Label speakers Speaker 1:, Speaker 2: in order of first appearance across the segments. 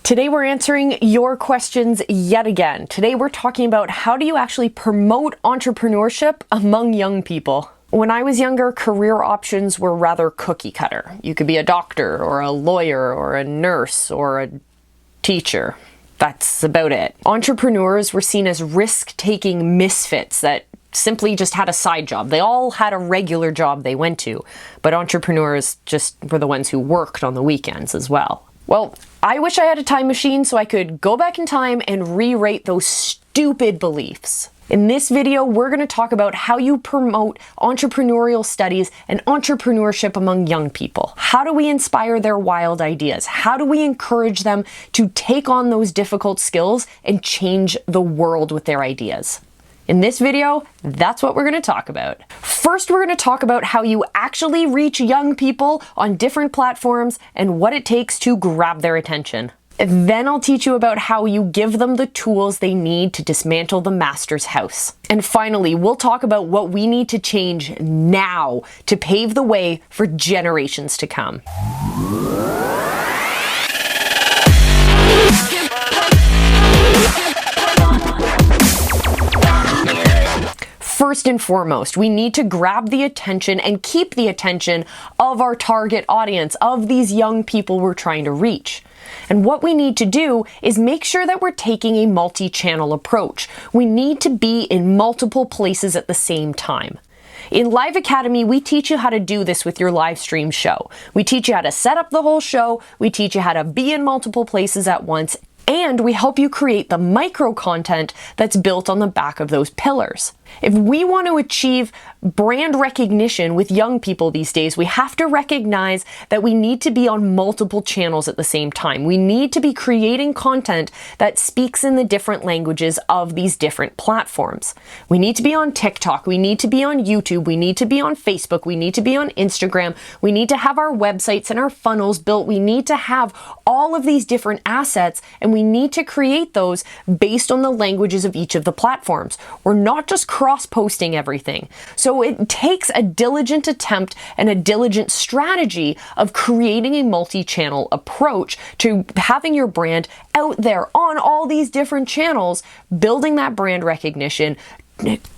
Speaker 1: Today we're answering your questions yet again. Today we're talking about how do you actually promote entrepreneurship among young people. When I was younger, career options were rather cookie cutter. You could be a doctor or a lawyer or a nurse or a teacher. That's about it. Entrepreneurs were seen as risk-taking misfits that simply just had a side job. They all had a regular job they went to, but entrepreneurs just were the ones who worked on the weekends as well. Well, I wish I had a time machine so I could go back in time and rewrite those stupid beliefs. In this video, we're going to talk about how you promote entrepreneurial studies and entrepreneurship among young people. How do we inspire their wild ideas? How do we encourage them to take on those difficult skills and change the world with their ideas? In this video, that's what we're going to talk about. First, we're going to talk about how you actually reach young people on different platforms and what it takes to grab their attention. Then I'll teach you about how you give them the tools they need to dismantle the master's house. And finally, we'll talk about what we need to change now to pave the way for generations to come. First and foremost, we need to grab the attention and keep the attention of our target audience, of these young people we're trying to reach. And what we need to do is make sure that we're taking a multi-channel approach. We need to be in multiple places at the same time. In Live Academy, we teach you how to do this with your live stream show. We teach you how to set up the whole show, we teach you how to be in multiple places at once, and we help you create the micro content that's built on the back of those pillars. If we want to achieve brand recognition with young people these days, we have to recognize that we need to be on multiple channels at the same time. We need to be creating content that speaks in the different languages of these different platforms. We need to be on TikTok, we need to be on YouTube, we need to be on Facebook, we need to be on Instagram, we need to have our websites and our funnels built, we need to have all of these different assets, and we need to create those based on the languages of each of the platforms. We're not just cross-posting everything. So it takes a diligent attempt and a diligent strategy of creating a multi-channel approach to having your brand out there on all these different channels, building that brand recognition,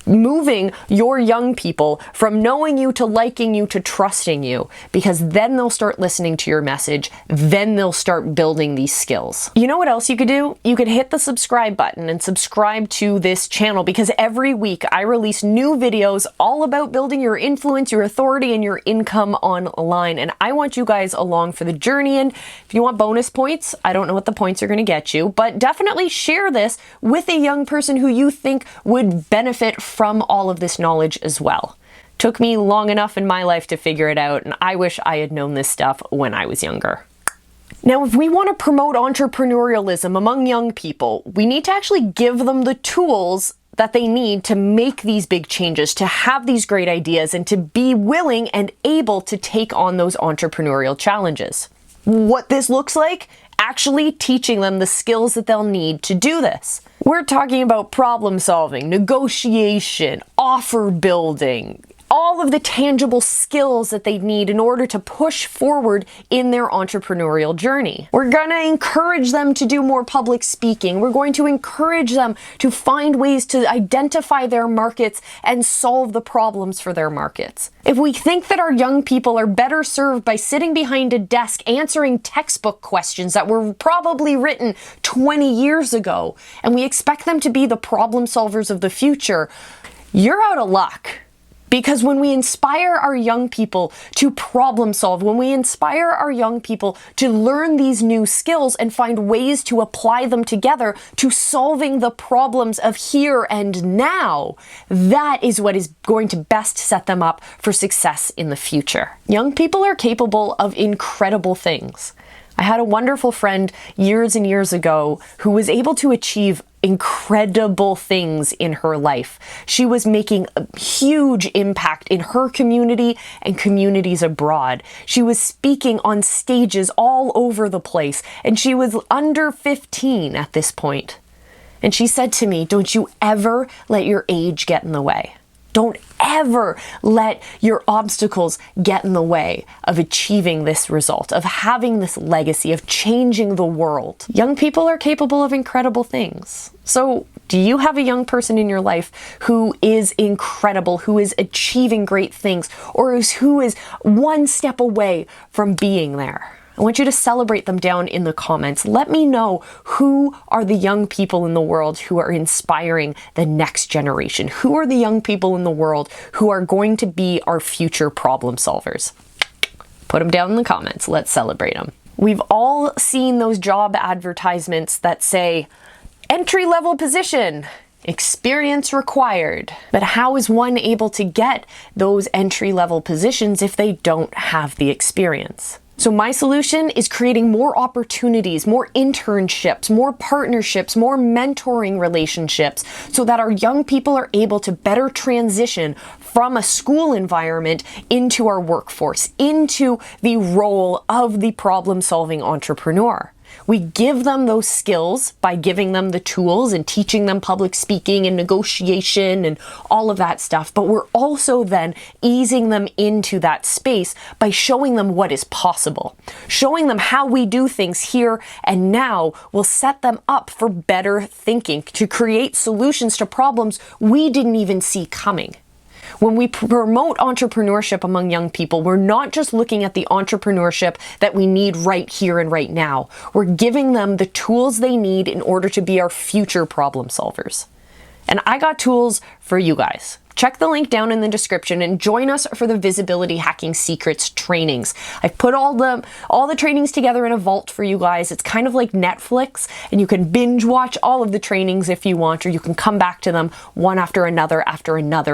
Speaker 1: moving your young people from knowing you to liking you to trusting you, because then they'll start listening to your message, then they'll start building these skills. You know what else you could do? You could hit the subscribe button and subscribe to this channel, because every week I release new videos all about building your influence, your authority, and your income online, and I want you guys along for the journey. And if you want bonus points, I don't know what the points are going to get you, but definitely share this with a young person who you think would benefit from all of this knowledge as well. Took me long enough in my life to figure it out, and I wish I had known this stuff when I was younger. Now, if we want to promote entrepreneurialism among young people, we need to actually give them the tools that they need to make these big changes, to have these great ideas, and to be willing and able to take on those entrepreneurial challenges. What this looks like? Actually teaching them the skills that they'll need to do this. We're talking about problem solving, negotiation, offer building, all of the tangible skills that they need in order to push forward in their entrepreneurial journey. We're going to encourage them to do more public speaking. We're going to encourage them to find ways to identify their markets and solve the problems for their markets. If we think that our young people are better served by sitting behind a desk answering textbook questions that were probably written 20 years ago, and we expect them to be the problem solvers of the future, you're out of luck. Because when we inspire our young people to problem solve, when we inspire our young people to learn these new skills and find ways to apply them together to solving the problems of here and now, that is what is going to best set them up for success in the future. Young people are capable of incredible things. I had a wonderful friend years and years ago who was able to achieve incredible things in her life. She was making a huge impact in her community and communities abroad. She was speaking on stages all over the place, and she was under 15 at this point. And she said to me, "Don't you ever let your age get in the way." Don't ever let your obstacles get in the way of achieving this result, of having this legacy, of changing the world. Young people are capable of incredible things. So, do you have a young person in your life who is incredible, who is achieving great things, or who is one step away from being there? I want you to celebrate them down in the comments. Let me know who are the young people in the world who are inspiring the next generation. Who are the young people in the world who are going to be our future problem solvers? Put them down in the comments. Let's celebrate them. We've all seen those job advertisements that say, entry-level position, experience required. But how is one able to get those entry-level positions if they don't have the experience? So my solution is creating more opportunities, more internships, more partnerships, more mentoring relationships, so that our young people are able to better transition from a school environment into our workforce, into the role of the problem-solving entrepreneur. We give them those skills by giving them the tools and teaching them public speaking and negotiation and all of that stuff. But we're also then easing them into that space by showing them what is possible. Showing them how we do things here and now will set them up for better thinking, to create solutions to problems we didn't even see coming. When we promote entrepreneurship among young people, we're not just looking at the entrepreneurship that we need right here and right now. We're giving them the tools they need in order to be our future problem solvers. And I got tools for you guys. Check the link down in the description and join us for the Visibility Hacking Secrets trainings. I've put all the trainings together in a vault for you guys. It's kind of like Netflix, and you can binge watch all of the trainings if you want, or you can come back to them one after another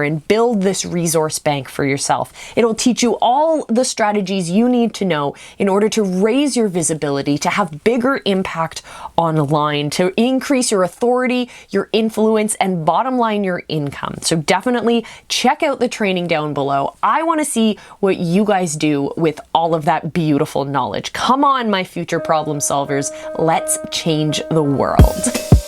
Speaker 1: and build this resource bank for yourself. It'll teach you all the strategies you need to know in order to raise your visibility, to have bigger impact online, to increase your authority, your influence, and bottom line, your income. So definitely check out the training down below. I want to see what you guys do with all of that beautiful knowledge. Come on, my future problem solvers. Let's change the world.